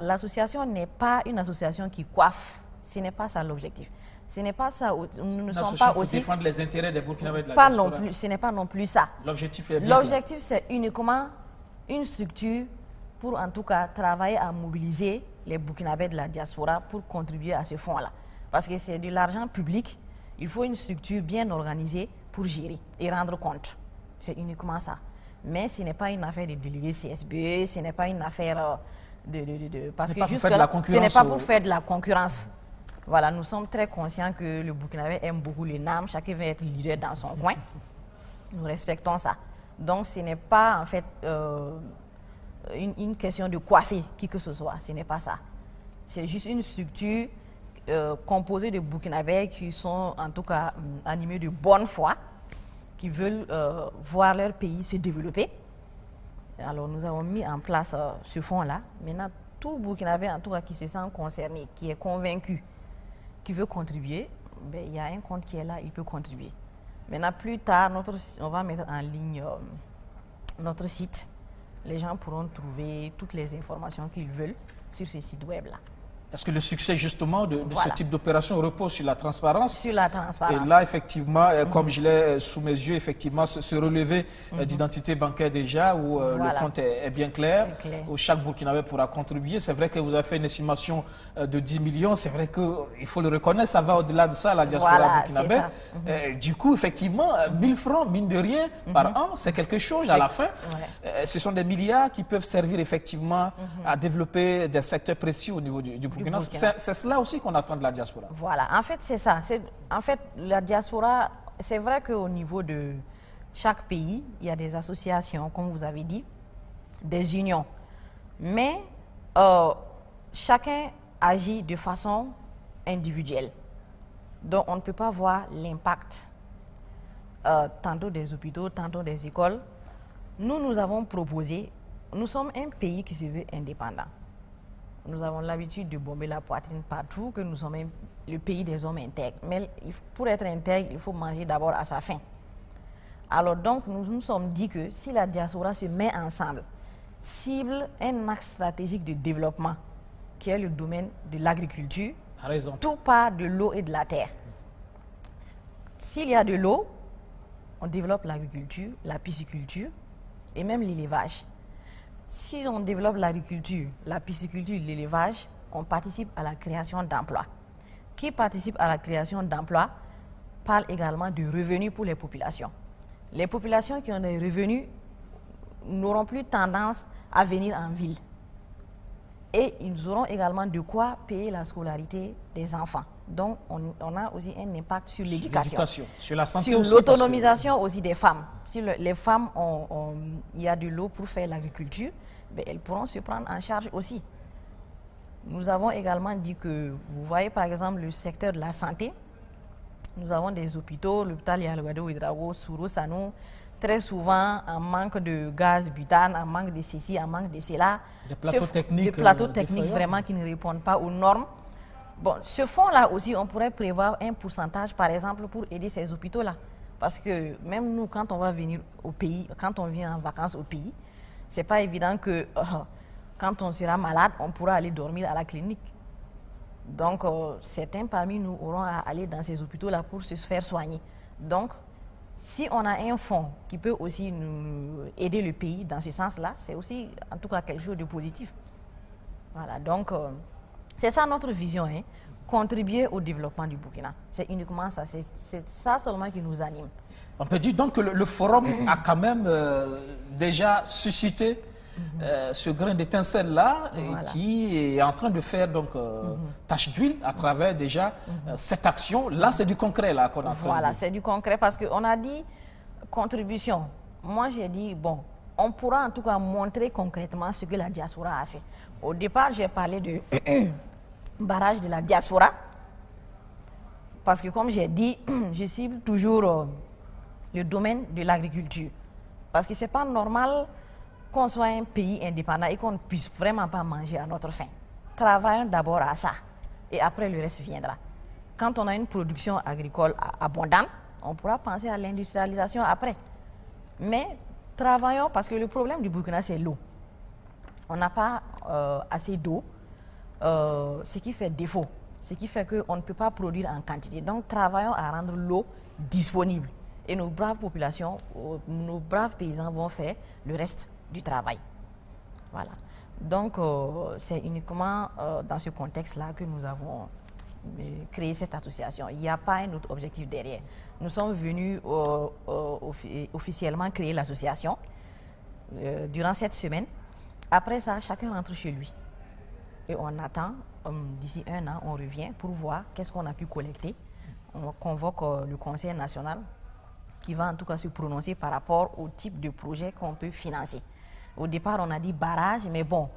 L'association n'est pas une association qui coiffe. Ce n'est pas ça l'objectif. Ce n'est pas ça. Nous ne sommes pas aussi. Défendre les intérêts des Burkinabés de la pas diaspora. Non plus. Ce n'est pas non plus ça. L'objectif est bien. L'objectif, c'est uniquement une structure pour en tout cas travailler à mobiliser les Burkinabés de la diaspora pour contribuer à ce fonds-là. Parce que c'est de l'argent public, il faut une structure bien organisée pour gérer et rendre compte. C'est uniquement ça. Mais ce n'est pas une affaire de délégué CSBE, ce n'est pas une affaire parce que jusque là, ce n'est pas pour faire de la concurrence. Voilà, nous sommes très conscients que le Burkinabé aime beaucoup les NAM, chacun veut être leader dans son coin. Nous respectons ça. Donc ce n'est pas en fait une question de coiffer qui que ce soit, ce n'est pas ça. C'est juste une structure composés de Burkinabés qui sont en tout cas animés de bonne foi, qui veulent voir leur pays se développer. Alors nous avons mis en place ce fonds-là. Maintenant, tout Burkinabé en tout cas qui se sent concerné, qui est convaincu, qui veut contribuer, ben, il y a un compte qui est là, il peut contribuer. Maintenant, plus tard, on va mettre en ligne notre site. Les gens pourront trouver toutes les informations qu'ils veulent sur ce site web-là. Parce que le succès justement de ce type d'opération repose sur la transparence. Sur la transparence. Et là, effectivement, comme je l'ai sous mes yeux, effectivement, ce relevé d'identité bancaire déjà, où le compte est bien clair, où chaque Burkinabé pourra contribuer. C'est vrai que vous avez fait une estimation de 10 millions. C'est vrai qu'il faut le reconnaître, ça va au-delà de ça, la diaspora burkinabé. Du coup, effectivement, 1000 francs, mine de rien, par an, c'est quelque chose à la fin. Ce sont des milliards qui peuvent servir effectivement à développer des secteurs précis au niveau du Burkina. C'est cela aussi qu'on attend de la diaspora. Voilà, en fait, c'est ça. En fait, la diaspora, c'est vrai qu'au niveau de chaque pays, il y a des associations, comme vous avez dit, des unions. Mais chacun agit de façon individuelle. Donc, on ne peut pas voir l'impact tantôt des hôpitaux, tantôt des écoles. Nous avons proposé, nous sommes un pays qui se veut indépendant. Nous avons l'habitude de bomber la poitrine partout, que nous sommes le pays des hommes intègres. Mais pour être intègre, il faut manger d'abord à sa faim. Alors donc, nous nous sommes dit que si la diaspora se met ensemble, cible un axe stratégique de développement, qui est le domaine de l'agriculture, tout part de l'eau et de la terre. S'il y a de l'eau, on développe l'agriculture, la pisciculture et même l'élevage. Si on développe l'agriculture, la pisciculture, l'élevage, on participe à la création d'emplois. Qui participe à la création d'emplois parle également de revenus pour les populations. Les populations qui ont des revenus n'auront plus tendance à venir en ville. Et ils auront également de quoi payer la scolarité des enfants. Donc, on a aussi un impact sur l'éducation. Sur la santé sur aussi. Sur l'autonomisation aussi des femmes. Si les femmes, il y a de l'eau pour faire l'agriculture, ben, elles pourront se prendre en charge aussi. Nous avons également dit que, vous voyez par exemple le secteur de la santé, nous avons des hôpitaux, l'hôpital Yalgado, Ouedraogo, Souro, Sanou, très souvent en manque de gaz butane, en manque de ceci, en manque de cela. Des plateaux techniques. Des plateaux techniques vraiment qui ne répondent pas aux normes. Bon, ce fonds-là aussi, on pourrait prévoir un pourcentage, par exemple, pour aider ces hôpitaux-là. Parce que même nous, quand on va venir au pays, quand on vient en vacances au pays, c'est pas évident que quand on sera malade, on pourra aller dormir à la clinique. Donc, certains parmi nous auront à aller dans ces hôpitaux-là pour se faire soigner. Donc, si on a un fonds qui peut aussi nous aider le pays dans ce sens-là, c'est aussi en tout cas quelque chose de positif. Voilà, donc c'est ça notre vision, hein, contribuer au développement du Burkina. C'est uniquement ça, c'est ça seulement qui nous anime. On peut dire donc que le forum a quand même déjà suscité ce grain d'étincelle-là qui est en train de faire donc tache d'huile à travers déjà cette action. Là, c'est du concret là qu'on a fait. Voilà, c'est du concret parce qu'on a dit contribution. Moi, j'ai dit, bon, on pourra en tout cas montrer concrètement ce que la diaspora a fait. Au départ, j'ai parlé de barrage de la diaspora parce que comme j'ai dit, je cible toujours le domaine de l'agriculture. Parce que ce n'est pas normal qu'on soit un pays indépendant et qu'on ne puisse vraiment pas manger à notre faim. Travaillons d'abord à ça et après le reste viendra. Quand on a une production agricole abondante, on pourra penser à l'industrialisation après. Mais travaillons parce que le problème du Burkina, c'est l'eau. On n'a pas assez d'eau, ce qui fait défaut, ce qui fait qu'on ne peut pas produire en quantité. Donc travaillons à rendre l'eau disponible. Et nos braves populations, nos braves paysans vont faire le reste du travail. Voilà. Donc, c'est uniquement dans ce contexte-là que nous avons créé cette association. Il n'y a pas un autre objectif derrière. Nous sommes venus officiellement créer l'association durant cette semaine. Après ça, chacun rentre chez lui. Et on attend, d'ici un an, on revient pour voir qu'est-ce qu'on a pu collecter. On convoque le Conseil national qui va en tout cas se prononcer par rapport au type de projet qu'on peut financer. Au départ, on a dit barrage, mais bon,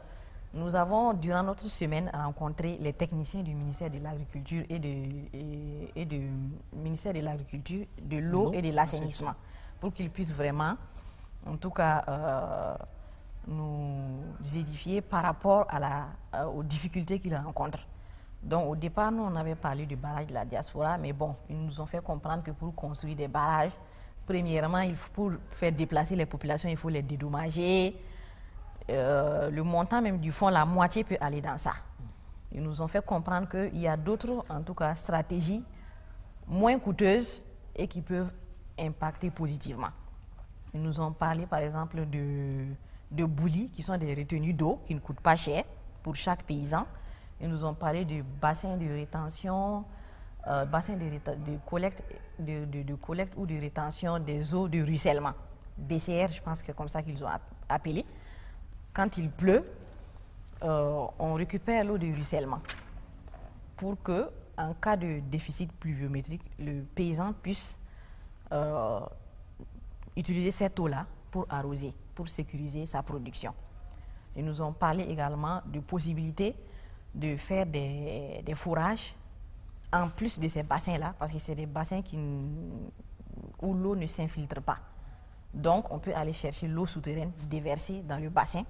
nous avons, durant notre semaine, rencontré les techniciens du ministère de l'Agriculture et du ministère de l'Agriculture, de l'eau et de l'assainissement, pour qu'ils puissent vraiment, en tout cas, nous édifier par rapport aux difficultés qu'ils rencontrent. Donc, au départ, nous, on avait parlé du barrage de la diaspora, mais bon, ils nous ont fait comprendre que pour construire des barrages, premièrement, pour faire déplacer les populations, il faut les dédommager. Le montant même du fonds, la moitié peut aller dans ça. Ils nous ont fait comprendre qu'il y a d'autres, en tout cas, stratégies moins coûteuses et qui peuvent impacter positivement. Ils nous ont parlé, par exemple, de boulis, qui sont des retenues d'eau qui ne coûtent pas cher pour chaque paysan. Ils nous ont parlé de bassins de rétention, bassins de collecte ou de rétention des eaux de ruissellement. BCR, je pense que c'est comme ça qu'ils ont appelé. Quand il pleut, on récupère l'eau de ruissellement pour que, en cas de déficit pluviométrique, le paysan puisse utiliser cette eau-là pour arroser, pour sécuriser sa production. Ils nous ont parlé également de possibilités de faire des fourrages en plus de ces bassins-là, parce que c'est des bassins où l'eau ne s'infiltre pas. Donc, on peut aller chercher l'eau souterraine, déverser dans le bassin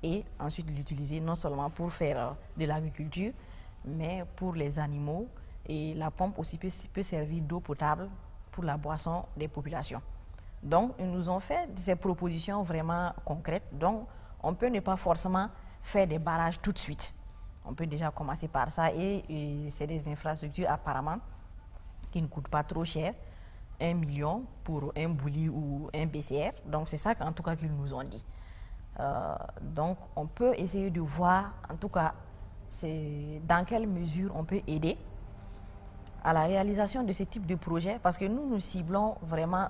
et ensuite l'utiliser non seulement pour faire de l'agriculture, mais pour les animaux. Et la pompe aussi peut servir d'eau potable pour la boisson des populations. Donc, ils nous ont fait ces propositions vraiment concrètes. Donc, on peut ne pas forcément faire des barrages tout de suite. On peut déjà commencer par ça et c'est des infrastructures apparemment qui ne coûtent pas trop cher. 1 million pour un bouli ou un BCR. Donc, c'est ça en tout cas qu'ils nous ont dit. Donc, on peut essayer de voir, en tout cas, dans quelle mesure on peut aider à la réalisation de ce type de projet, parce que nous ciblons vraiment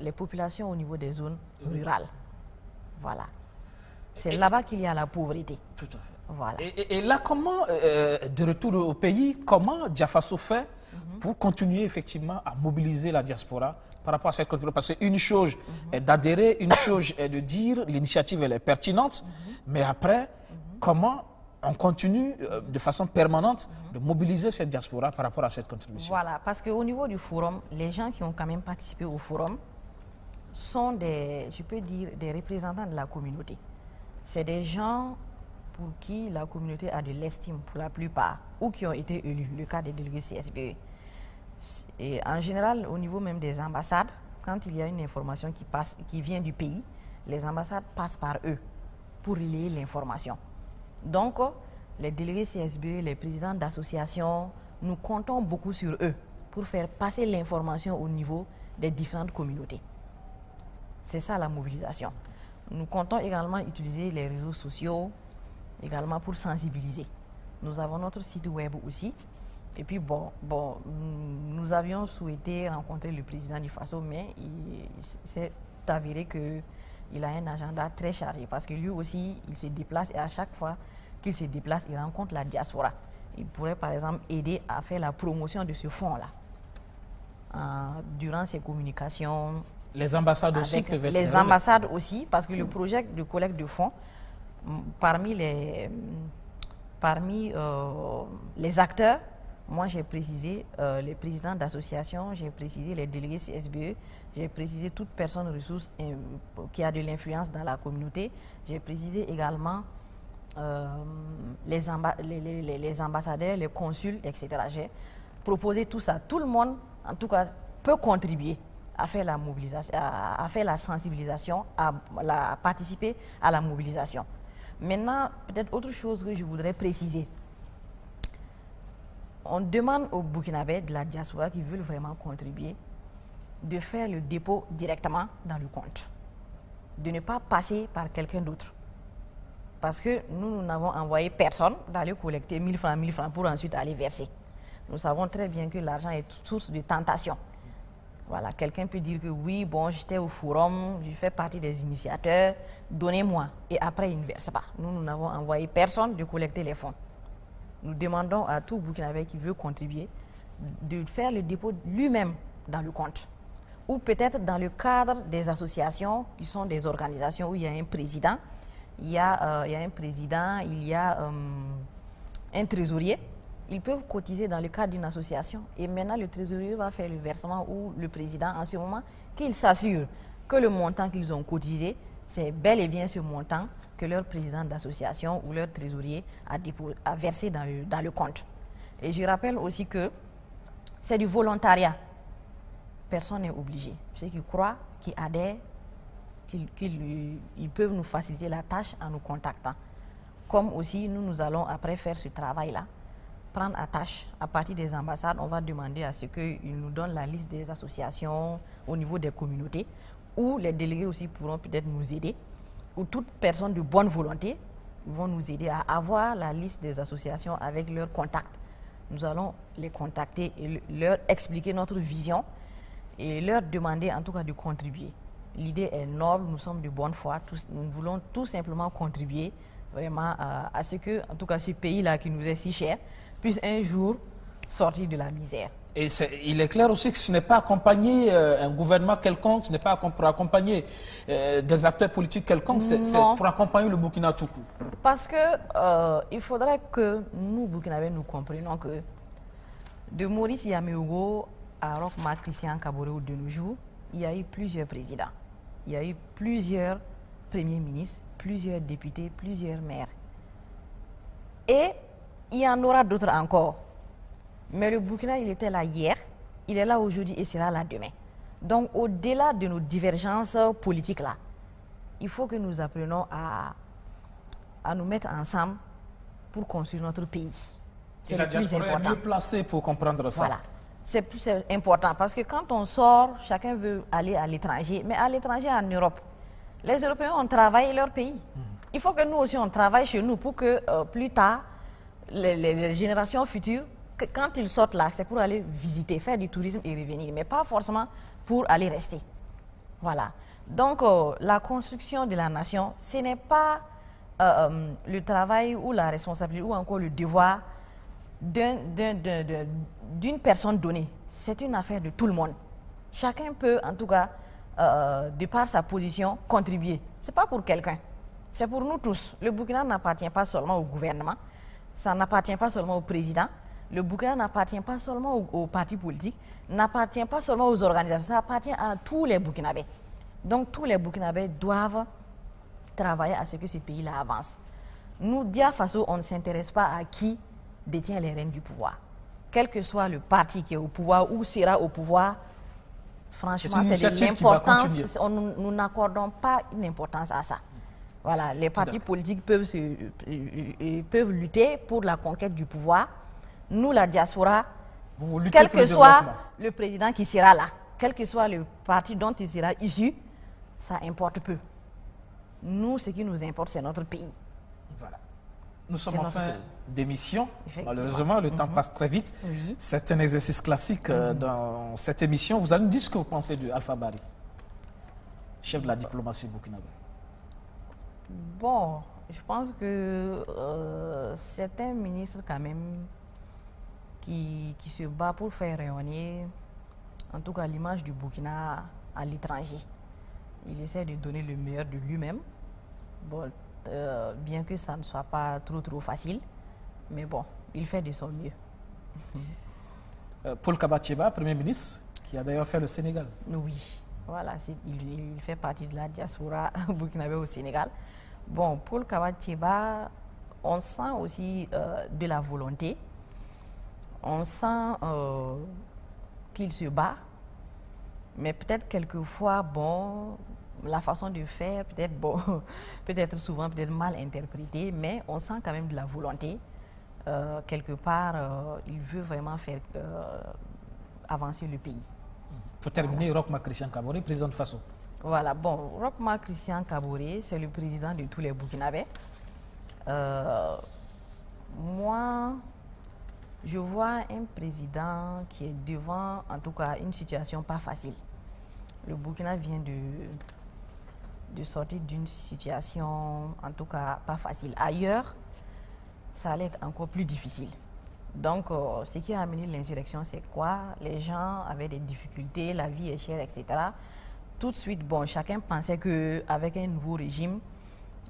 les populations au niveau des zones rurales. Voilà. C'est là-bas qu'il y a la pauvreté. Tout à fait. Voilà. Et là, comment, de retour au pays, comment Diafaso fait pour continuer effectivement à mobiliser la diaspora par rapport à cette culture? Parce qu'une chose est d'adhérer, une chose est de dire l'initiative elle est pertinente, mais après, comment on continue de façon permanente de mobiliser cette diaspora par rapport à cette contribution? Voilà, parce qu'au niveau du forum, les gens qui ont quand même participé au forum sont je peux dire, des représentants de la communauté. C'est des gens pour qui la communauté a de l'estime pour la plupart, ou qui ont été élus, le cas des délégués CSBE. Et en général, au niveau même des ambassades, quand il y a une information qui vient du pays, les ambassades passent par eux pour relayer l'information. Donc, les délégués CSBE, les présidents d'associations, nous comptons beaucoup sur eux pour faire passer l'information au niveau des différentes communautés. C'est ça la mobilisation. Nous comptons également utiliser les réseaux sociaux également pour sensibiliser. Nous avons notre site web aussi. Et puis, nous avions souhaité rencontrer le président du FASO, mais il s'est avéré qu'il a un agenda très chargé parce que lui aussi, il se déplace et à chaque fois qu'il se déplace, il rencontre la diaspora. Il pourrait par exemple aider à faire la promotion de ce fonds-là durant ses communications. Les ambassades aussi peuvent être... Les ambassades aussi, parce que le projet de collecte de fonds, parmi les acteurs, moi j'ai précisé les présidents d'associations, j'ai précisé les délégués CSBE, j'ai précisé toute personne ressource qui a de l'influence dans la communauté, j'ai précisé également les ambassadeurs, les consuls, etc. J'ai proposé tout ça. Tout le monde, en tout cas, peut contribuer à faire la mobilisation, à faire la sensibilisation, à participer à la mobilisation. Maintenant, peut-être autre chose que je voudrais préciser. On demande aux Burkinabés de la diaspora qui veulent vraiment contribuer de faire le dépôt directement dans le compte, de ne pas passer par quelqu'un d'autre. Parce que nous n'avons envoyé personne d'aller collecter 1000 francs pour ensuite aller verser. Nous savons très bien que l'argent est source de tentation. Voilà, quelqu'un peut dire que oui, bon, j'étais au forum, je fais partie des initiateurs, donnez-moi. Et après, il ne verse pas. Nous n'avons envoyé personne de collecter les fonds. Nous demandons à tout Burkinabé qui veut contribuer de faire le dépôt lui-même dans le compte. Ou peut-être dans le cadre des associations qui sont des organisations où il y a un président, il y a un président, il y a un trésorier. Ils peuvent cotiser dans le cadre d'une association et maintenant le trésorier va faire le versement ou le président en ce moment qu'il s'assure que le montant qu'ils ont cotisé, c'est bel et bien ce montant que leur président d'association ou leur trésorier a versé dans le compte. Et je rappelle aussi que c'est du volontariat. Personne n'est obligé. Ceux qui croient, qui adhèrent, ils peuvent nous faciliter la tâche en nous contactant. comme aussi nous allons après faire ce travail-là, prendre à tâche, à partir des ambassades, on va demander à ce qu'ils nous donnent la liste des associations au niveau des communautés, où les délégués aussi pourront peut-être nous aider, ou toute personne de bonne volonté vont nous aider à avoir la liste des associations avec leurs contacts. Nous allons les contacter et leur expliquer notre vision et leur demander en tout cas de contribuer. L'idée est noble, nous sommes de bonne foi, nous voulons tout simplement contribuer vraiment à ce que, en tout cas, ce pays-là qui nous est si cher, puisse un jour sortir de la misère. Et il est clair aussi que ce n'est pas accompagner un gouvernement quelconque, ce n'est pas pour accompagner des acteurs politiques quelconques, c'est pour accompagner le Burkina tout court. Parce que il faudrait que nous, Burkinabés, nous comprenions que de Maurice Yaméogo à Roch Marc Christian Kaboré de nos jours, il y a eu plusieurs présidents, il y a eu plusieurs premiers ministres, plusieurs députés, plusieurs maires. Et il y en aura d'autres encore. Mais le Burkina, il était là hier, il est là aujourd'hui et sera là demain. Donc, au-delà de nos divergences politiques-là, il faut que nous apprenions à nous mettre ensemble pour construire notre pays. C'est le plus important. La diaspora est mieux placée pour comprendre ça. Voilà. C'est plus important parce que quand on sort, chacun veut aller à l'étranger. Mais à l'étranger, en Europe, les Européens ont travaillé leur pays. Il faut que nous aussi, on travaille chez nous pour que plus tard, les générations futures, quand ils sortent là, c'est pour aller visiter, faire du tourisme et revenir, mais pas forcément pour aller rester. Voilà. Donc, la construction de la nation, ce n'est pas le travail ou la responsabilité ou encore le devoir d'une personne donnée. C'est une affaire de tout le monde. Chacun peut, en tout cas, de par sa position, contribuer. Ce n'est pas pour quelqu'un, c'est pour nous tous. Le Burkina n'appartient pas seulement au gouvernement, ça n'appartient pas seulement au président. Le Burkina n'appartient pas seulement aux partis politiques, n'appartient pas seulement aux organisations, ça appartient à tous les Burkinabés. Donc tous les Burkinabés doivent travailler à ce que ce pays-là avance. Nous, Dia Faso, on ne s'intéresse pas à qui détient les rênes du pouvoir. Quel que soit le parti qui est au pouvoir ou sera au pouvoir, franchement, c'est de l'importance. Nous n'accordons pas une importance à ça. Voilà, les partis politiques peuvent lutter pour la conquête du pouvoir. Nous, la diaspora, quel que soit le président qui sera là, quel que soit le parti dont il sera issu, ça importe peu. Nous, ce qui nous importe, c'est notre pays. Voilà. Nous sommes en fin d'émission. Malheureusement, le temps passe très vite. Oui. C'est un exercice classique dans cette émission. Vous allez nous dire ce que vous pensez de Alpha Bari, chef de la diplomatie burkinabé. Bon, je pense que c'est un ministre quand même qui se bat pour faire rayonner, en tout cas, l'image du Burkina à l'étranger. Il essaie de donner le meilleur de lui-même. Bon, bien que ça ne soit pas trop facile, mais bon, il fait de son mieux. Paul Kabatcheba, Premier ministre, qui a d'ailleurs fait le Sénégal. Oui, voilà, il fait partie de la diaspora burkinabé au Sénégal. Bon, Paul Kabatcheba, on sent aussi de la volonté, on sent qu'il se bat, mais peut-être quelquefois, bon, la façon de faire, peut-être bon, peut-être souvent peut-être mal interprétée, mais on sent quand même de la volonté. Quelque part, il veut vraiment faire avancer le pays. Pour terminer, Roch Marc Christian Kaboré, président de Faso. Voilà, bon, Roch Marc Christian Kaboré, c'est le président de tous les Burkinabés. Moi, je vois un président qui est devant, en tout cas, une situation pas facile. Le Burkina vient de sortir d'une situation, en tout cas, pas facile. Ailleurs, ça allait être encore plus difficile. Donc, ce qui a amené l'insurrection, c'est quoi? Les gens avaient des difficultés, la vie est chère, etc. Tout de suite, bon, chacun pensait qu'avec un nouveau régime,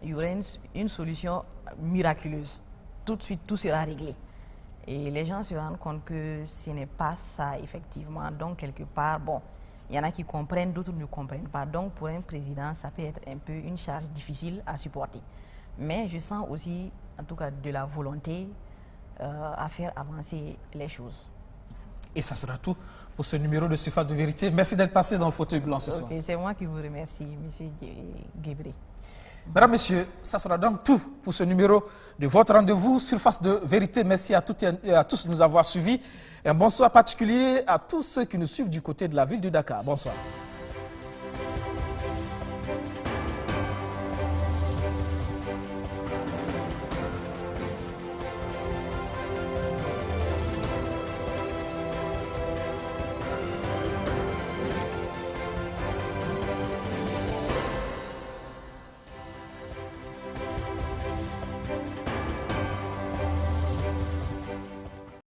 il y aurait une solution miraculeuse. Tout de suite, tout sera réglé. Et les gens se rendent compte que ce n'est pas ça, effectivement. Donc, quelque part, bon, il y en a qui comprennent, d'autres ne comprennent pas. Donc, pour un président, ça peut être un peu une charge difficile à supporter. Mais je sens aussi, en tout cas, de la volonté à faire avancer les choses. Et ça sera tout pour ce numéro de Surface de Vérité. Merci d'être passé dans le fauteuil blanc ce soir. C'est moi qui vous remercie, M. Guébré. Mesdames, Messieurs, ça sera donc tout pour ce numéro de votre rendez-vous Surface de vérité. Merci à toutes et à tous de nous avoir suivis. Un bonsoir particulier à tous ceux qui nous suivent du côté de la ville de Dakar. Bonsoir.